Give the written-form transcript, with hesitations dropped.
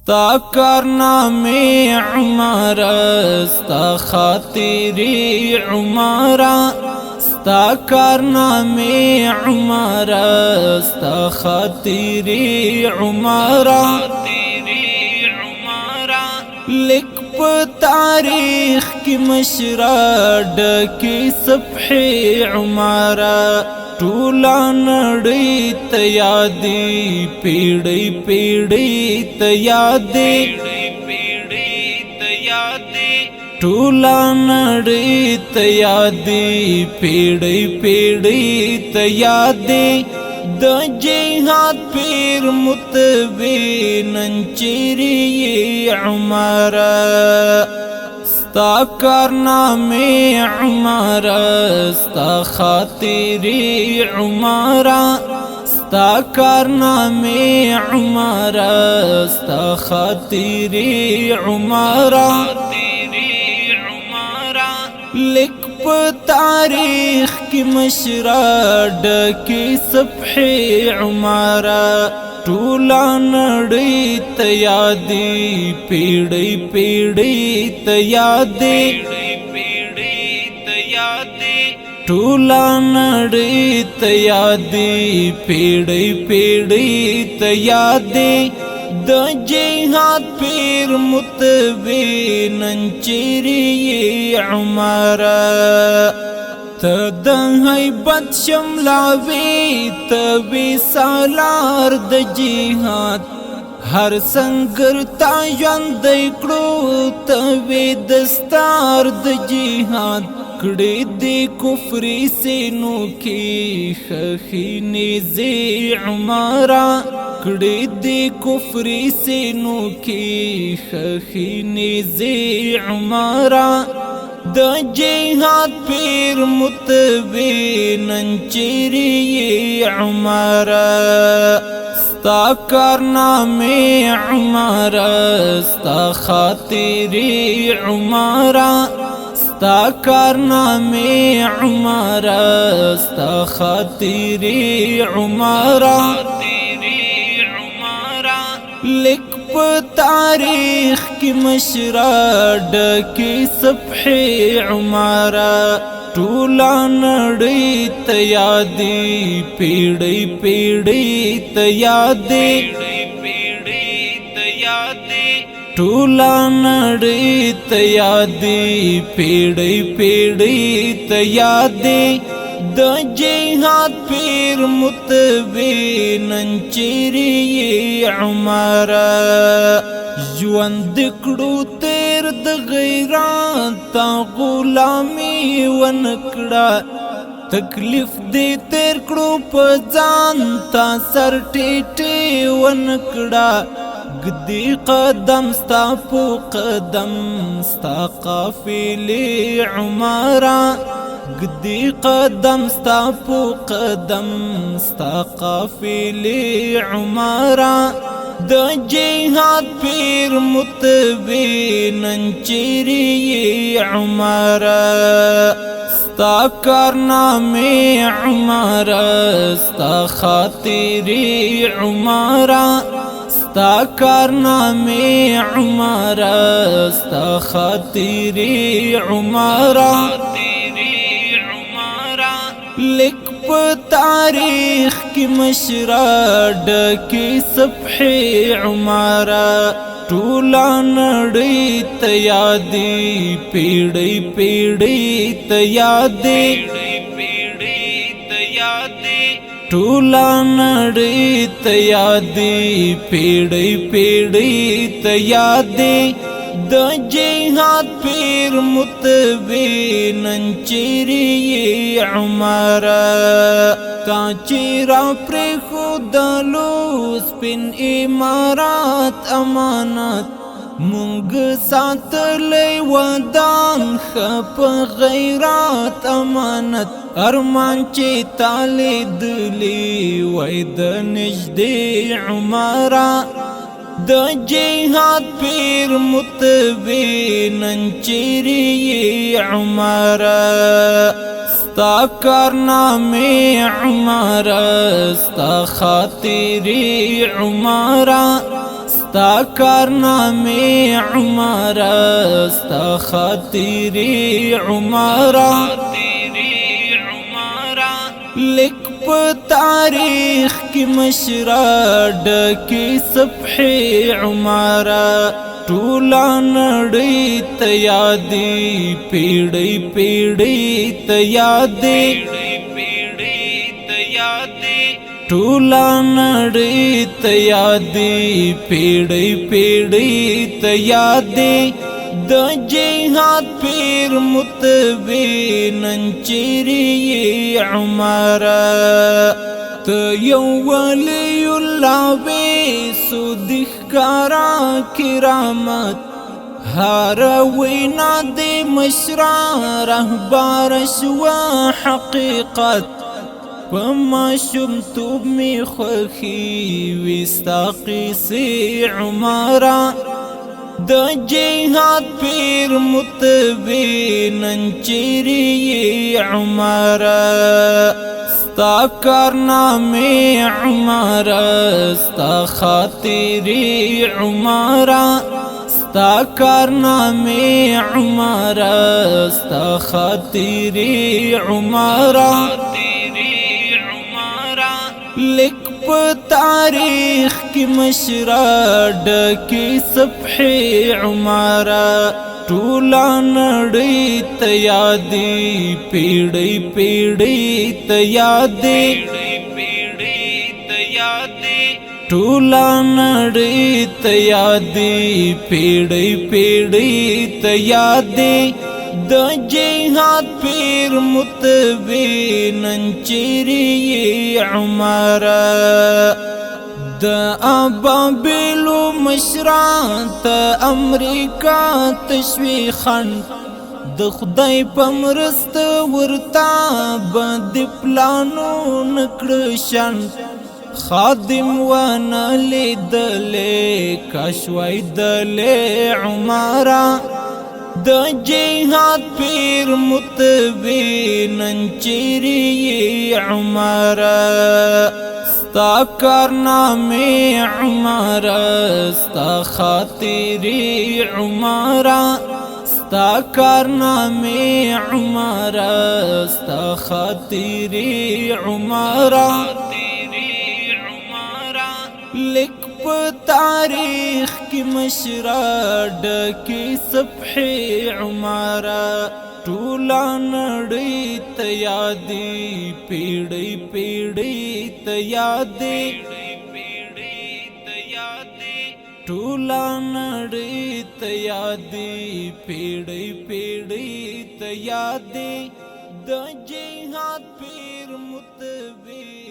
ستا کارنامے عمارا ستا خاطری عمارا ستا کارنامے عمارا ستا خاطری عمارا لکھ پا تاریخ کی مشرا ڈکی صفحے عمارا ټولا نړۍ ته یادې پیړۍ پیړۍ ته یادې ټولا نړۍ ته یادې پیړۍ پیړۍ ته یادې د جهاد پیر متوي نن چیرې عمره ستا کارنامے عمارا ستا خاطری عمارا ستا کارنامے عمارا ستا خاطری عمارا لکھ پا تاریخ کی مشرا ڈکی صفحے عمارا ټولا نړۍ ته یادې پیړۍ پیړۍ ته یادې ټولا نړۍ ته یادې پیړۍ پیړۍ ته یادې د جهاد پیر متوي نن چیرې عمره ته د هیبت شملاوي ته وی سالار د جهاد هر سنگر تا ژوندی کړو ته وی دستار د جهاد کړي د کفري سینو کې خخي نزي عمره کړي د کفري سینو کې خخي نزي عمره د جهاد پیر متوي نن چیرې عمره ستا کارنامے عمره ستا خاطری عمره ستا کارنامے عمره ستا خاطری عمره لکھ پا تاریخ کی مشرا ڈکی صفحے عمارا ټولا نړۍ ته یادې پیړۍ پیړۍ ته یادې ټولا نړۍ ته یادې پیړۍ پیړۍ ته یادې د جهاد پیر متوي نن چیرې عمره ژوند کړو تیر د غیرت غلامي ونکړه تکلیف دې تیر کړو په ځان تا سر ټیټې ونکړه گدی قدم ستا په قدم ستا قافلې عمره گدی قدم ستا پو قدم ستا قافلې عمره د جهاد پیر متوي نن چیرې عمره ستا کارنامے عمره ستا خاطری عمره ستا کارنامے عمره ستا خاطری عمره لکھ پا تاریخ کی مشرا ڈکی صفحے عمارا ټولا نړۍ ته یادې پیړۍ پیړۍ ته یادې ټولا نړۍ ته یادې پیړۍ پیړۍ ته یادې د جهاد پیر متوي نن چیرې عمره تا چیرې پرېښودلو سپین امارات امانت مونږ ساتلی ودان ښه په غیرات امانت ارمان چې تا لیدلی وای د نږدې عمره د جهاد پیر متوي نن چیرې عمره ستا کارنامے عمره ستا خاطری عمره ستا کارنامے عمرہ ستا خاطری عمرہ لکھ پا تاریخ کی مشرا ڈکی صفحی عمرہ ټولا نړۍ ته یادي پیړۍ پیړۍ ته یادي ټولا نړۍ ته یادي پیړۍ پیړۍ ته یادي د جهاد پیر متوي نن چیرې عمره ته یو ولی الله وې سودی ښکارا کرامت هر وینا د مشرا رهبر شوا حقیقت پما شمتوب می خوخی وستا قیسی عمرہ د جهاد پیر متوی نن چیرې عمرہ ستا کارنامے عمرہ ستا خاطری عمرہ ستا کارنامے عمرہ ستا خاطری عمرہ لکھ پا تاریخ کی مشرا ڈکی صفحی عمرہ ټولا نړۍ ته یادي پیړۍ پیړۍ ته یادي ټولا نړۍ ته یادي پیړۍ پیړۍ ته یادي د جهاد پیر متوي نن چیرې عمره د ابابیلو مشران ته امریکا تشویخن د خدای په مرسته ورتا باندې پلانو نکړشن خادم وانا لیدلې کاشوي دلې عمره د جهاد پیر متوي نن چیرې عمره ستا کارنامے عمرہ ستا خاطری عمرہ ستا کارنامے عمرہ ستا خاطری عمرہ لکھ پا تاریخ کی مشرا ڈکی صفحی عمرہ ټولا نړۍ ته یادي پیړۍ پیړۍ ته یادي ټولا نړۍ ته یادي پیړۍ پیړۍ ته یادي د جهاد پیر متوي